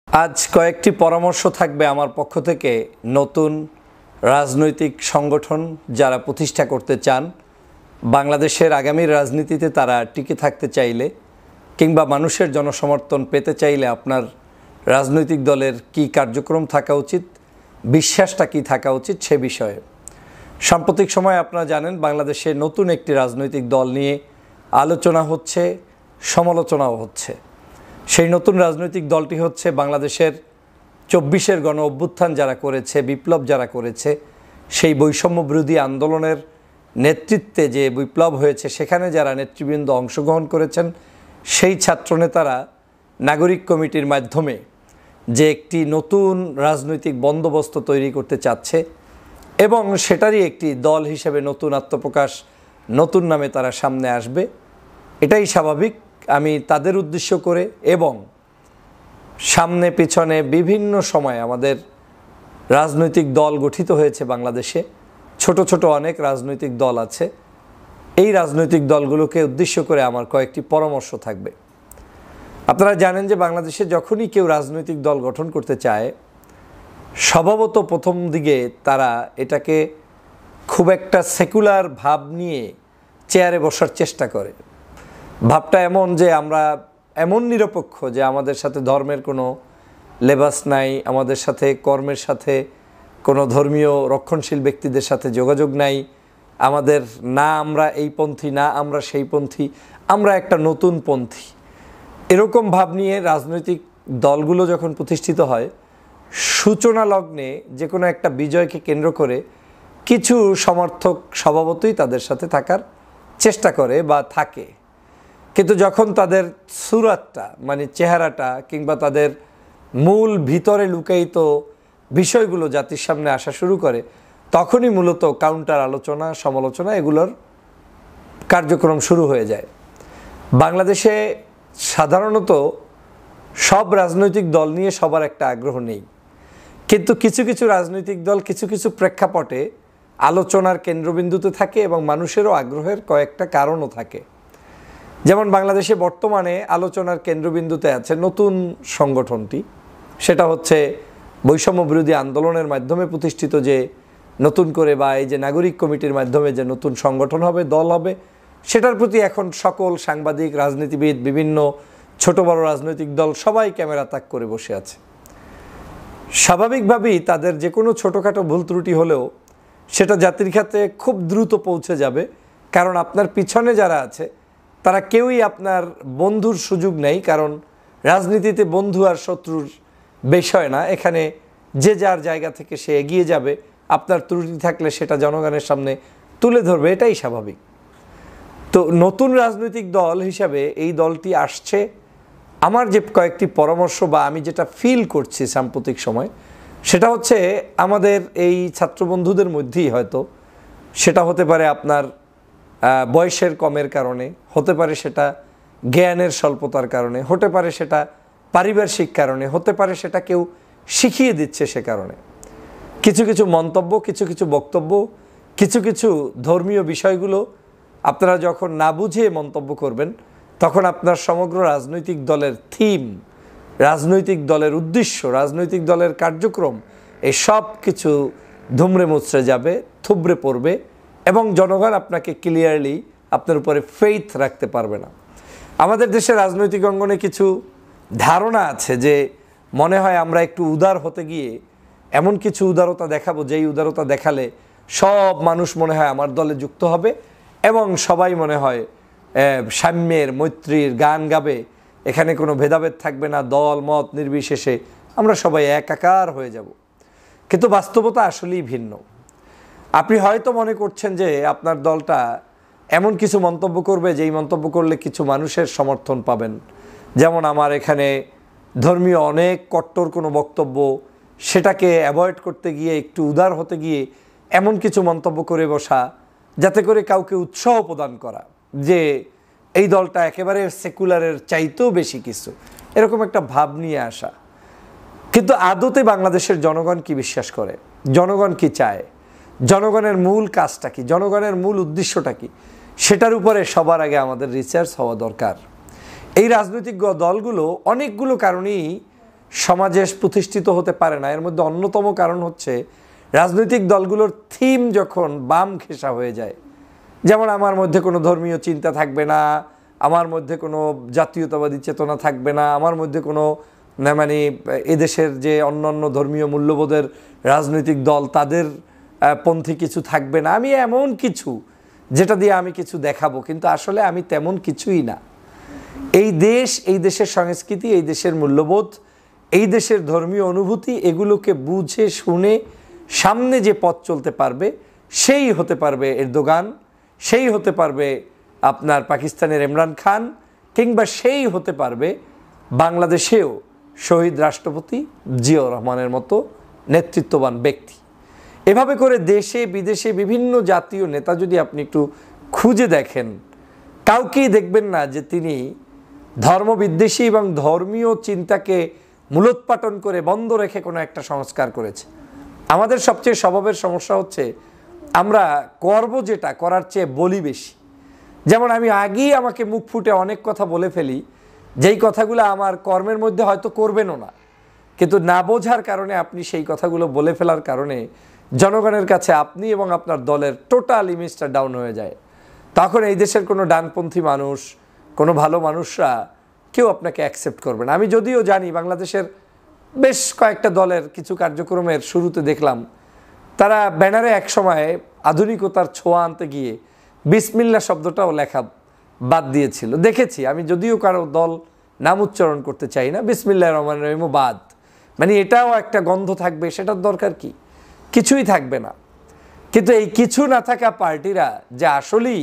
আজ কয়েকটি পরামর্শ থাকবে আমার পক্ষ থেকে নতুন রাজনৈতিক সংগঠন যারা প্রতিষ্ঠা করতে চান, বাংলাদেশের আগামীর রাজনীতিতে তারা টিকে থাকতে চাইলে কিংবা মানুষের জনসমর্থন পেতে চাইলে আপনার রাজনৈতিক দলের কি কার্যক্রম থাকা উচিত, বিশ্বাসটা কি থাকা উচিত সে বিষয়ে। সাম্প্রতিক সময়ে আপনারা জানেন বাংলাদেশে নতুন একটি রাজনৈতিক দল নিয়ে আলোচনা হচ্ছে, সমালোচনাও হচ্ছে। সেই নতুন রাজনৈতিক দলটি হচ্ছে বাংলাদেশের ২৪-এর গণ অভ্যুত্থান যারা করেছে, বিপ্লব যারা করেছে, সেই বৈষম্য বিরোধী আন্দোলনের নেতৃত্বে যে বিপ্লব হয়েছে সেখানে যারা নেতৃবৃন্দ অংশগ্রহণ করেছেন, সেই ছাত্রনেতারা নাগরিক কমিটির মাধ্যমে যে একটি নতুন রাজনৈতিক বন্দোবস্ত তৈরি করতে চাচ্ছে এবং সেটারই একটি দল হিসেবে নতুন আত্মপ্রকাশ, নতুন নামে তারা সামনে আসবে, এটাই স্বাভাবিক। আমি তাদের উদ্দেশ্য করে এবং সামনে পিছনে বিভিন্ন সময় আমাদের রাজনৈতিক দল গঠিত হয়েছে বাংলাদেশে, ছোট ছোট অনেক রাজনৈতিক দল আছে, এই রাজনৈতিক দলগুলোকে উদ্দেশ্য করে আমার কয়েকটি পরামর্শ থাকবে। আপনারা জানেন যে বাংলাদেশে যখনই কেউ রাজনৈতিক দল গঠন করতে চায়, স্বভাবত প্রথম দিকে তারা এটাকে খুব একটা সেকুলার ভাব নিয়ে চেয়ারে বসার চেষ্টা করে। ভাবটা এমন যে আমরা এমন নিরপেক্ষ যে আমাদের সাথে ধর্মের কোনো লেবাস নাই, আমাদের সাথে কর্মের সাথে কোনো ধর্মীয় রক্ষণশীল ব্যক্তিদের সাথে যোগাযোগ নাই, আমাদের না আমরা এই পন্থী, না আমরা সেই পন্থী, আমরা একটা নতুন পন্থী, এরকম ভাব নিয়ে রাজনৈতিক দলগুলো যখন প্রতিষ্ঠিত হয়, সূচনা লগ্নে যে কোনো একটা বিজয়কে কেন্দ্র করে কিছু সমর্থক স্বভাবতই তাদের সাথে থাকার চেষ্টা করে বা থাকে। কিন্তু যখন তাদের সুরাতটা মানে চেহারাটা কিংবা তাদের মূল ভিতরে লুকায়িত বিষয়গুলো জাতির সামনে আসা শুরু করে, তখনই মূলত কাউন্টার আলোচনা, সমালোচনা এগুলোর কার্যক্রম শুরু হয়ে যায়। বাংলাদেশে সাধারণত সব রাজনৈতিক দল নিয়ে সবার একটা আগ্রহ নেই, কিন্তু কিছু কিছু রাজনৈতিক দল কিছু কিছু প্রেক্ষাপটে আলোচনার কেন্দ্রবিন্দুতে থাকে এবং মানুষেরও আগ্রহের কয়েকটা কারণও থাকে। যেমন বাংলাদেশে বর্তমানে আলোচনার কেন্দ্রবিন্দুতে আছে নতুন সংগঠনটি, সেটা হচ্ছে বৈষম্য বিরোধী আন্দোলনের মাধ্যমে প্রতিষ্ঠিত যে নতুন করে বা এই যে নাগরিক কমিটির মাধ্যমে যে নতুন সংগঠন হবে, দল হবে, সেটার প্রতি এখন সকল সাংবাদিক, রাজনীতিবিদ, বিভিন্ন ছোট বড় রাজনৈতিক দল সবাই ক্যামেরা তাক করে বসে আছে। স্বাভাবিকভাবেই তাদের যে কোনো ছোটোখাটো ভুল ত্রুটি হলেও সেটা জাতির কাছে খুব দ্রুত পৌঁছে যাবে, কারণ আপনার পিছনে যারা আছে তারা কেউই আপনার বন্ধুর সুযোগ নেই, কারণ রাজনীতিতে বন্ধু আর শত্রুর বিষয় না, এখানে যে যার জায়গা থেকে সে এগিয়ে যাবে, আপনার ত্রুটি থাকলে সেটা জনগণের সামনে তুলে ধরবে, এটাই স্বাভাবিক। তো নতুন রাজনৈতিক দল হিসাবে এই দলটি আসছে, আমার যে কয়েকটি পরামর্শ বা আমি যেটা ফিল করছি সাম্প্রতিক সময়, সেটা হচ্ছে আমাদের এই ছাত্রবন্ধুদের মধ্যেই হয়তো সেটা হতে পারে আপনার বয়সের কমের কারণে, হতে পারে সেটা জ্ঞানের স্বল্পতার কারণে, হতে পারে সেটা পারিপার্শ্বিক কারণে, হতে পারে সেটা কেউ শিখিয়ে দিচ্ছে সে কারণে, কিছু কিছু মন্তব্য, কিছু কিছু বক্তব্য, কিছু কিছু ধর্মীয় বিষয়গুলো আপনারা যখন না বুঝে মন্তব্য করবেন, তখন আপনার সমগ্র রাজনৈতিক দলের থিম, রাজনৈতিক দলের উদ্দেশ্য, রাজনৈতিক দলের কার্যক্রম এই সব কিছু ধুমড়ে মুচড়ে যাবে, থুবড়ে পড়বে এবং জনগণ আপনাকে ক্লিয়ারলি আপনার উপরে ফেইথ রাখতে পারবে না। আমাদের দেশের রাজনৈতিক অঙ্গনে কিছু ধারণা আছে যে মনে হয় আমরা একটু উদার হতে গিয়ে এমন কিছু উদারতা দেখাবো, যেই উদারতা দেখালে সব মানুষ মনে হয় আমার দলে যুক্ত হবে এবং সবাই মনে হয় সাম্যের, মৈত্রীর গান গাবে, এখানে কোনো ভেদাভেদ থাকবে না, দল মত নির্বিশেষে আমরা সবাই একাকার হয়ে যাব। কিন্তু বাস্তবতা আসলেই ভিন্ন। আপনি হয়তো মনে করছেন যে আপনার দলটা এমন কিছু মন্তব্য করবে যেই মন্তব্য করলে কিছু মানুষের সমর্থন পাবেন, যেমন আমার এখানে ধর্মীয় অনেক কট্টর কোনো বক্তব্য, সেটাকে অ্যাভয়েড করতে গিয়ে একটু উদার হতে গিয়ে এমন কিছু মন্তব্য করে বসা যাতে করে কাউকে উৎসাহ প্রদান করা যে এই দলটা একেবারে সেকুলারের চাইতেও বেশি কিছু, এরকম একটা ভাব নিয়ে আসা। কিন্তু আদতে বাংলাদেশের জনগণ কি বিশ্বাস করে, জনগণ কি চায়, জনগণের মূল কাজটা কি, জনগণের মূল উদ্দেশ্যটা কি, সেটার উপরে সবার আগে আমাদের রিসার্চ হওয়া দরকার। এই রাজনৈতিক দলগুলো অনেকগুলো কারণেই সমাজে প্রতিষ্ঠিত হতে পারে না। এর মধ্যে অন্যতম কারণ হচ্ছে রাজনৈতিক দলগুলোর থিম যখন বাম ঘেঁষা হয়ে যায়, যেমন আমার মধ্যে কোনো ধর্মীয় চিন্তা থাকবে না, আমার মধ্যে কোনো জাতীয়তাবাদী চেতনা থাকবে না, আমার মধ্যে কোনো মানে এদেশের যে অন্যান্য ধর্মীয় মূল্যবোধের রাজনৈতিক দল তাদের পন্থী কিছু থাকবে না, আমি এমন কিছু যেটা দিয়ে আমি কিছু দেখাবো, কিন্তু আসলে আমি তেমন কিছুই না। এই দেশ, এই দেশের সংস্কৃতি, এই দেশের মূল্যবোধ, এই দেশের ধর্মীয় অনুভূতি, এগুলোকে বুঝে শুনে সামনে যে পথ চলতে পারবে সেই হতে পারবে এরদোগান, সেই হতে পারবে আপনার পাকিস্তানের ইমরান খান, কিংবা সেই হতে পারবে বাংলাদেশেও শহীদ রাষ্ট্রপতি জিয়াউর রহমানের মতো নেতৃত্ববান ব্যক্তি। এভাবে করে দেশে বিদেশে বিভিন্ন জাতীয় নেতা যদি আপনি একটু খুঁজে দেখেন, কাউকেই দেখবেন না যে তিনি ধর্মবিদ্বেষী এবং ধর্মীয় চিন্তাকে মূলোৎপাটন করে বন্ধ রেখে কোনো একটা সংস্কার করেছে। আমাদের সবচেয়ে স্বভাবের সমস্যা হচ্ছে আমরা করব যেটা করার চেয়ে বলি বেশি। যেমন আমি আগেই আমাকে মুখ ফুটে অনেক কথা বলে ফেলি, যেই কথাগুলো আমার কর্মের মধ্যে হয়তো করবেনও না, কিন্তু না বোঝার কারণে আপনি সেই কথাগুলো বলে ফেলার কারণে জনগণের কাছে আপনি এবং আপনার দলের টোটাল ইমেজটা ডাউন হয়ে যায়। তখন এই দেশের কোনো ডানপন্থী মানুষ, কোনো ভালো মানুষরা কেউ আপনাকে অ্যাকসেপ্ট করবে না। আমি যদিও জানি বাংলাদেশের বেশ কয়েকটা দলের কিছু কার্যক্রমের শুরুতে দেখলাম তারা ব্যানারে এক সময় আধুনিকতার ছোঁয়া আনতে গিয়ে বিসমিল্লাহ শব্দটাও লেখা বাদ দিয়েছিল, দেখেছি আমি। যদিও কারো দল নাম উচ্চারণ করতে চাই না, বিসমিল্লাহির রহমানির রহিম বাদ, মানে এটাও একটা গন্ধ থাকবে, সেটার দরকার কি? কিছুই থাকবে না। কিন্তু এই কিছু না থাকা পার্টিরা যে আসলেই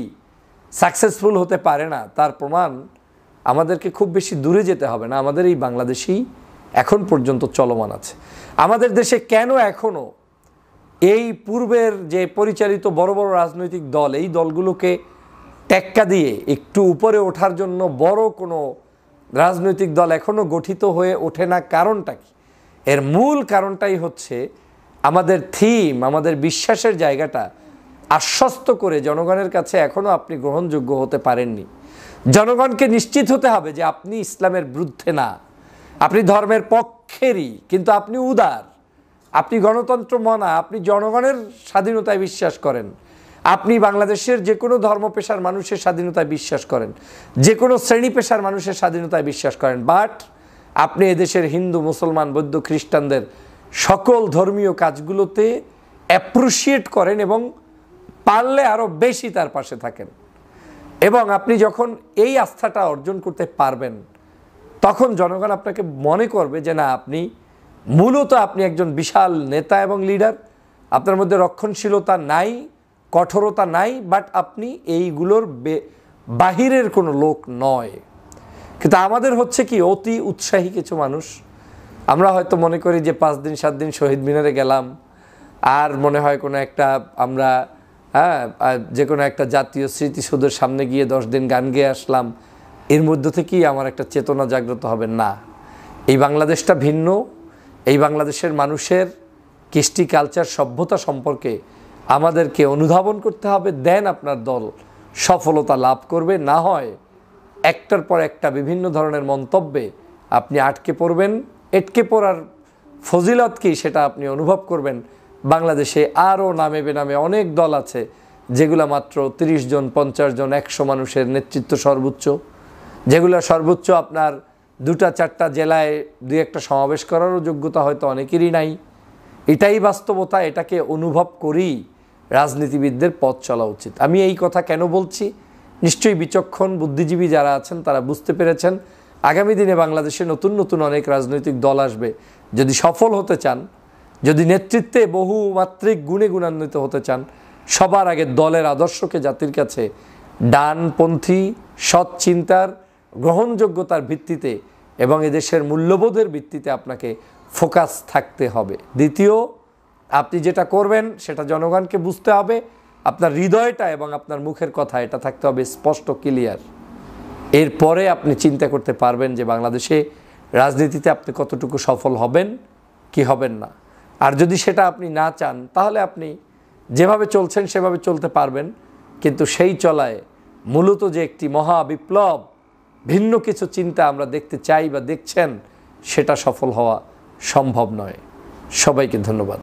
সাকসেসফুল হতে পারে না, তার প্রমাণ আমাদেরকে খুব বেশি দূরে যেতে হবে না, আমাদের এই বাংলাদেশেই এখন পর্যন্ত চলমান আছে। আমাদের দেশে কেন এখনও এই পূর্বের যে পরিচালিত বড় বড় রাজনৈতিক দল, এই দলগুলোকে টেক্কা দিয়ে একটু উপরে ওঠার জন্য বড় কোনো রাজনৈতিক দল এখনও গঠিত হয়ে ওঠে না? কারণটা কি? এর মূল কারণটাই হচ্ছে আমাদের থিম, আমাদের বিশ্বাসের জায়গাটা আশ্বস্ত করে জনগণের কাছে এখনও আপনি গ্রহণযোগ্য হতে পারেননি। জনগণকে নিশ্চিত হতে হবে যে আপনি ইসলামের বিরুদ্ধে না, আপনি ধর্মের পক্ষেরই, কিন্তু আপনি উদার, আপনি গণতন্ত্র মনা, আপনি জনগণের স্বাধীনতায় বিশ্বাস করেন, আপনি বাংলাদেশের যে কোনো ধর্ম পেশার মানুষের স্বাধীনতায় বিশ্বাস করেন, যে কোনো শ্রেণী পেশার মানুষের স্বাধীনতায় বিশ্বাস করেন, বাট আপনি এদেশের হিন্দু, মুসলমান, বৌদ্ধ, খ্রিস্টানদের সকল ধর্মীয় কাজগুলোতে অ্যাপ্রিসিয়েট করেন এবং পারলে আরও বেশি তার পাশে থাকেন। এবং আপনি যখন এই আস্থাটা অর্জন করতে পারবেন, তখন জনগণ আপনাকে মনে করবে যে না, আপনি মূলত আপনি একজন বিশাল নেতা এবং লিডার, আপনার মধ্যে রক্ষণশীলতা নাই, কঠোরতা নাই, বাট আপনি এইগুলোর বাহিরের কোনো লোক নয়। কিন্তু আমাদের হচ্ছে কি, অতি উৎসাহী কিছু মানুষ, আমরা হয়তো মনে করি যে 5 দিন 7 দিন শহীদ মিনারে গেলাম, আর মনে হয় কোনো একটা আমরা যে কোনো একটা জাতীয় স্মৃতিসৌধের সামনে গিয়ে 10 দিন গান গেয়ে আসলাম, এর মধ্য থেকেই আমার একটা চেতনা জাগ্রত হবে না। এই বাংলাদেশটা ভিন্ন, এই বাংলাদেশের মানুষের কৃষ্টি, কালচার, সভ্যতা সম্পর্কে আমাদেরকে অনুধাবন করতে হবে, দেন আপনার দল সফলতা লাভ করবে। না হয় একটার পর একটা বিভিন্ন ধরনের মন্তব্যে আপনি আটকে পড়বেন। এটকে পড়ার ফজিলত কি সেটা আপনি অনুভব করবেন। বাংলাদেশে আরও নামে বেনামে অনেক দল আছে যেগুলো মাত্র 30 জন, 50 জন, 100 মানুষের নেতৃত্ব সর্বোচ্চ, যেগুলো সর্বোচ্চ আপনার 2-4টা জেলায় 2-1টা সমাবেশ করারও যোগ্যতা হয়তো অনেকেরই নাই। এটাই বাস্তবতা, এটাকে অনুভব করেই রাজনীতিবিদদের পথ চলা উচিত। আমি এই কথা কেন বলছি, নিশ্চয়ই বিচক্ষণ বুদ্ধিজীবী যারা আছেন তারা বুঝতে পেরেছেন আগামী দিনে বাংলাদেশে নতুন নতুন অনেক রাজনৈতিক দল আসবে। যদি সফল হতে চান, যদি নেতৃত্বে বহুমাত্রিক গুণে গুণান্বিত হতে চান, সবার আগে দলের আদর্শকে জাতির কাছে ডানপন্থী, সৎ চিন্তার, গ্রহণযোগ্যতার ভিত্তিতে এবং এদেশের মূল্যবোধের ভিত্তিতে আপনাকে ফোকাস থাকতে হবে। দ্বিতীয়, আপনি যেটা করবেন সেটা জনগণকে বুঝতে হবে, আপনার হৃদয়টা এবং আপনার মুখের কথা এটা থাকতে হবে স্পষ্ট, ক্লিয়ার। এরপরে আপনি চিন্তা করতে পারবেন যে বাংলাদেশে রাজনীতিতে আপনি কতটুকু সফল হবেন কি হবেন না। আর যদি সেটা আপনি না চান, তাহলে আপনি যেভাবে চলছেন সেভাবে চলতে পারবেন, কিন্তু সেই চলায় মূলত যে একটি মহা বিপ্লব, ভিন্ন কিছু চিন্তা আমরা দেখতে চাই বা দেখছেন, সেটা সফল হওয়া সম্ভব নয়। সবাইকে ধন্যবাদ।